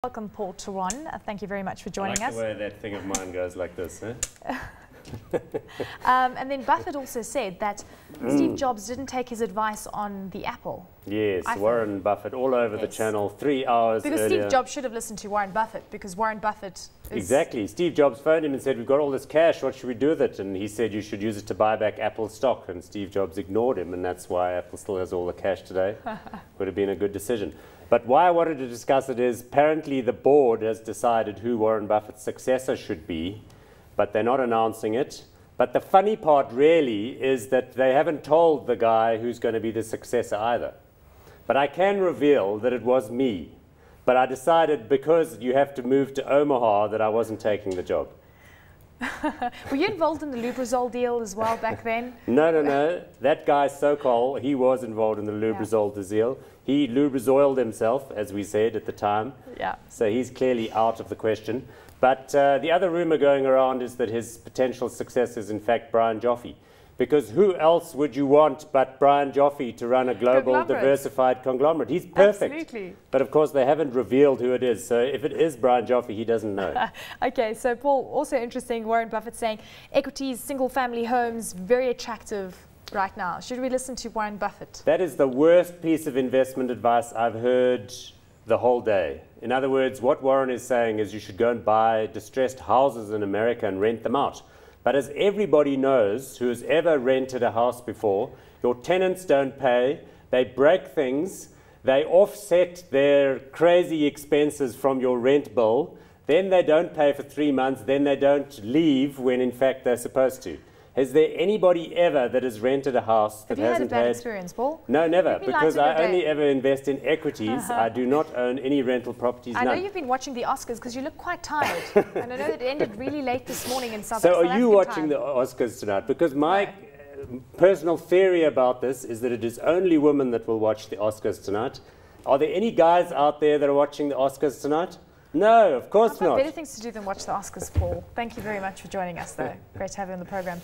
Welcome, Paul Theron. Thank you very much for joining us. I like the way that thing of mine goes like this, eh? And then Buffett also said that Steve Jobs didn't take his advice on the Apple. Yes, iPhone. Warren Buffett all over the channel 3 hours because earlier. Steve Jobs should have listened to Warren Buffett, because Warren Buffett is... Exactly. Steve Jobs phoned him and said, we've got all this cash, what should we do with it? And he said, you should use it to buy back Apple stock. And Steve Jobs ignored him, and that's why Apple still has all the cash today. Would have been a good decision. But why I wanted to discuss it is, apparently the board has decided who Warren Buffett's successor should be, but they're not announcing it. But the funny part really is that they haven't told the guy who's going to be the successor either. But I can reveal that it was me. But I decided, because you have to move to Omaha, that I wasn't taking the job. Were you involved in the Lubrizol deal as well back then? No. That guy, Sokol, he was involved in the Lubrizol deal. He Lubrizoiled himself, as we said at the time. Yeah. So he's clearly out of the question. But the other rumor going around is that his potential successor is, in fact, Brian Joffe. Because who else would you want but Brian Joffe to run a global diversified conglomerate? He's perfect. Absolutely. But of course, they haven't revealed who it is. So if it is Brian Joffe, he doesn't know. Okay, so Paul, also interesting, Warren Buffett saying equities, single-family homes, very attractive right now. Should we listen to Warren Buffett? That is the worst piece of investment advice I've heard the whole day. In other words, what Warren is saying is you should go and buy distressed houses in America and rent them out. But as everybody knows who has ever rented a house before, your tenants don't pay, they break things, they offset their crazy expenses from your rent bill, then they don't pay for 3 months, then they don't leave when in fact they're supposed to. Is there anybody ever that has rented a house that hasn't had... Have you had a bad experience, Paul? No, never, because I only ever invest in equities. I do not own any rental properties. I know you've been watching the Oscars because you look quite tired. And I know it ended really late this morning in South Africa. So are you watching the Oscars tonight? Because my personal theory about this is that it is only women that will watch the Oscars tonight. Are there any guys out there that are watching the Oscars tonight? No, of course not. Better things to do than watch the Oscars, Paul. Thank you very much for joining us, though. Great to have you on the program.